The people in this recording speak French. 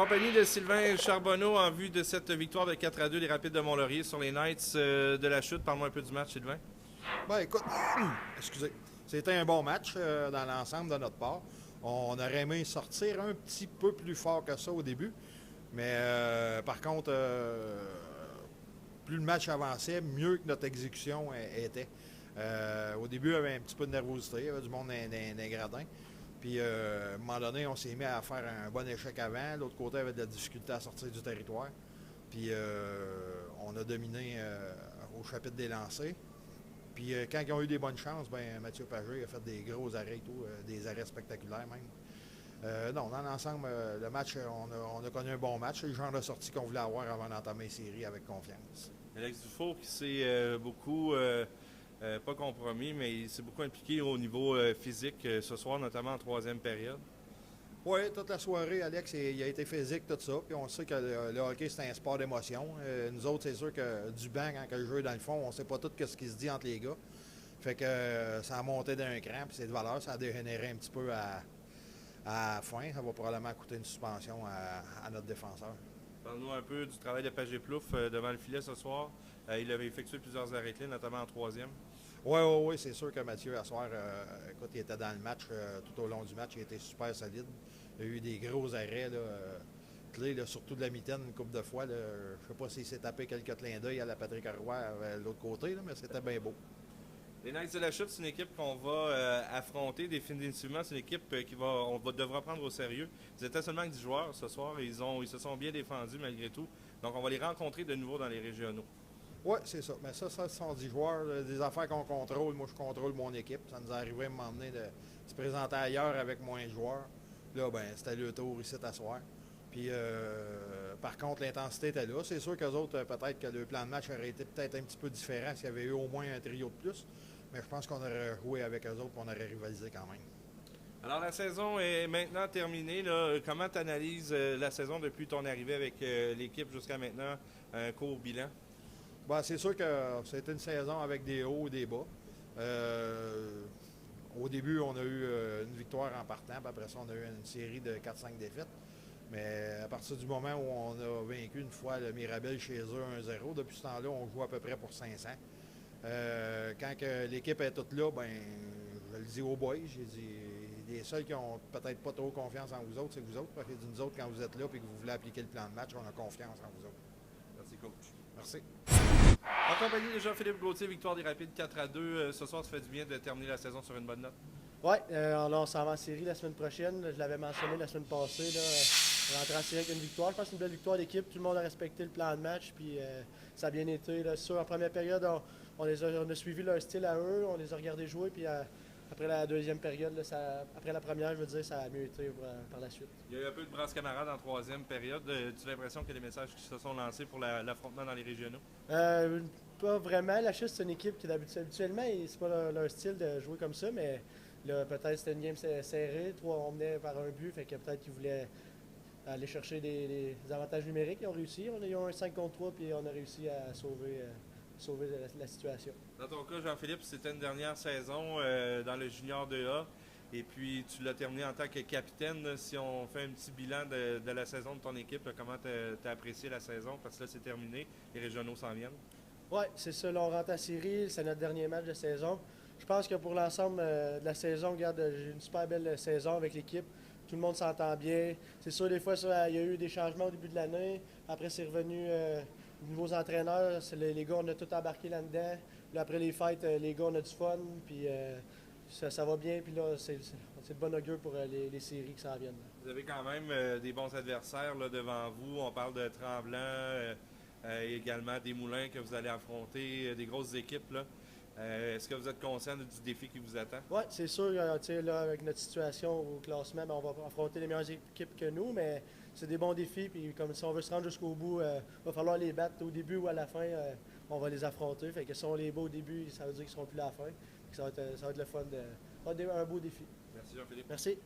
compagnie de Sylvain Charbonneau en vue de cette victoire de 4-2 des Rapides de Mont-Laurier sur les Knights de la Chute. Parle-moi un peu du match, Sylvain. Ben écoute, excusez, c'était un bon match dans l'ensemble de notre part. On aurait aimé sortir un petit peu plus fort que ça au début, mais par contre, plus le match avançait, mieux que notre exécution était. Au début, il y avait un petit peu de nervosité, il y avait du monde dans les gradins. Puis, à un moment donné, on s'est mis à faire un bon échec avant. L'autre côté avait de la difficulté à sortir du territoire. Puis, on a dominé au chapitre des lancers. Puis, quand ils ont eu des bonnes chances, ben Mathieu Pagé a fait des gros arrêts et tout, des arrêts spectaculaires même. Non, dans l'ensemble, le match, on a connu un bon match. C'est le genre de sortie qu'on voulait avoir avant d'entamer les séries avec confiance. Alex Dufour qui s'est beaucoup, pas compromis, mais il s'est beaucoup impliqué au niveau physique ce soir, notamment en troisième période. Oui, toute la soirée, Alex, il a été physique, tout ça. Puis on sait que le hockey, c'est un sport d'émotion. Nous autres, c'est sûr que du banc, quand le jeu est dans le fond, on ne sait pas tout ce qui se dit entre les gars. Fait que ça a monté d'un cran, puis c'est de valeur. Ça a dégénéré un petit peu à la fin. Ça va probablement coûter une suspension à notre défenseur. Parle-nous un peu du travail de Pagé Plouffe devant le filet ce soir. Il avait effectué plusieurs arrêts clés, notamment en troisième. Oui, c'est sûr que Mathieu, à soir, écoute, il était dans le match tout au long du match. Il était super solide. Il y a eu des gros arrêts clés, surtout de la mitaine une couple de fois. Je ne sais pas s'il s'est tapé quelques clins d'œil à la Patrick Roy de l'autre côté, mais c'était bien beau. Les Knights de la Chute, c'est une équipe qu'on va affronter définitivement. C'est une équipe devra prendre au sérieux. Ils étaient seulement 10 joueurs ce soir et ils se sont bien défendus malgré tout. Donc, on va les rencontrer de nouveau dans les régionaux. Oui, c'est ça. Mais ça, ce sont 10 joueurs, des affaires qu'on contrôle. Moi, je contrôle mon équipe. Ça nous arrivait à m'emmener de se présenter ailleurs avec moins de joueurs. Là, ben, c'était le tour ici à soir. Puis, par contre, l'intensité était là. C'est sûr qu'eux autres, peut-être que le plan de match aurait été peut-être un petit peu différent s'il y avait eu au moins un trio de plus. Mais je pense qu'on aurait joué avec eux autres et on aurait rivalisé quand même. Alors, la saison est maintenant terminée. Là. Comment tu analyses la saison depuis ton arrivée avec l'équipe jusqu'à maintenant? Un court bilan? Bon, c'est sûr que c'était une saison avec des hauts et des bas. Au début, on a eu une victoire en partant, puis après ça, on a eu une série de 4-5 défaites. Mais à partir du moment où on a vaincu une fois le Mirabel chez eux 1-0, depuis ce temps-là, on joue à peu près pour 500. Quand l'équipe est toute là, ben, je le dis aux boys, j'ai dit, les seuls qui ont peut-être pas trop confiance en vous autres, c'est vous autres. Parce que nous autres, quand vous êtes là et que vous voulez appliquer le plan de match, on a confiance en vous autres. Merci, coach. Merci. En compagnie de Jean-Philippe Gauthier, victoire des Rapides 4-2. Ce soir, ça fait du bien de terminer la saison sur une bonne note. Oui, on s'en va en série la semaine prochaine. Je l'avais mentionné la semaine passée. Rentrer en série avec une victoire. Je pense que c'est une belle victoire d'équipe. Tout le monde a respecté le plan de match. Puis ça a bien été. Là. En première période, on a suivi leur style à eux. On les a regardés jouer. Puis après la deuxième période, après la première, je veux dire, ça a mieux été par la suite. Il y a eu un peu de brasse camarade en troisième période. Tu as l'impression qu'il y a des messages qui se sont lancés pour l'affrontement dans les régionaux? Pas vraiment. La Chute, c'est une équipe qui habituellement, c'est pas leur style de jouer comme ça, mais là, peut-être c'était une game serrée. On menait par un but, fait que peut-être qu'ils voulaient aller chercher des avantages numériques. Ils ont réussi. On a eu un 5 contre 3, puis on a réussi à sauver la situation. Dans ton cas, Jean-Philippe, c'était une dernière saison dans le junior 2A. Et puis, tu l'as terminé en tant que capitaine. Là, si on fait un petit bilan de la saison de ton équipe, là, comment tu as apprécié la saison? Parce que là, c'est terminé. Les régionaux s'en viennent. Oui, c'est ça. Là, on rentre à série. C'est notre dernier match de saison. Je pense que pour l'ensemble de la saison, regarde, j'ai une super belle saison avec l'équipe. Tout le monde s'entend bien. C'est sûr, des fois, il y a eu des changements au début de l'année. Après, c'est revenu nouveaux entraîneurs. Les gars, on a tout embarqué là-dedans. Là, après les fêtes, les gars, on a du fun. Puis ça va bien. Puis là, c'est de bon augure pour les séries qui s'en viennent. Vous avez quand même des bons adversaires là, devant vous. On parle de Tremblant, également des Moulins que vous allez affronter, des grosses équipes. Là. Est-ce que vous êtes conscient du défi qui vous attend? Oui, c'est sûr. Là, avec notre situation au classement, on va affronter les meilleures équipes que nous, mais c'est des bons défis. Puis comme si on veut se rendre jusqu'au bout, il va falloir les battre au début ou à la fin. On va les affronter. Fait que si on les bat au début, ça veut dire qu'ils ne seront plus à la fin. Ça va être le fun. Ça va être un beau défi. Merci Jean-Philippe. Merci.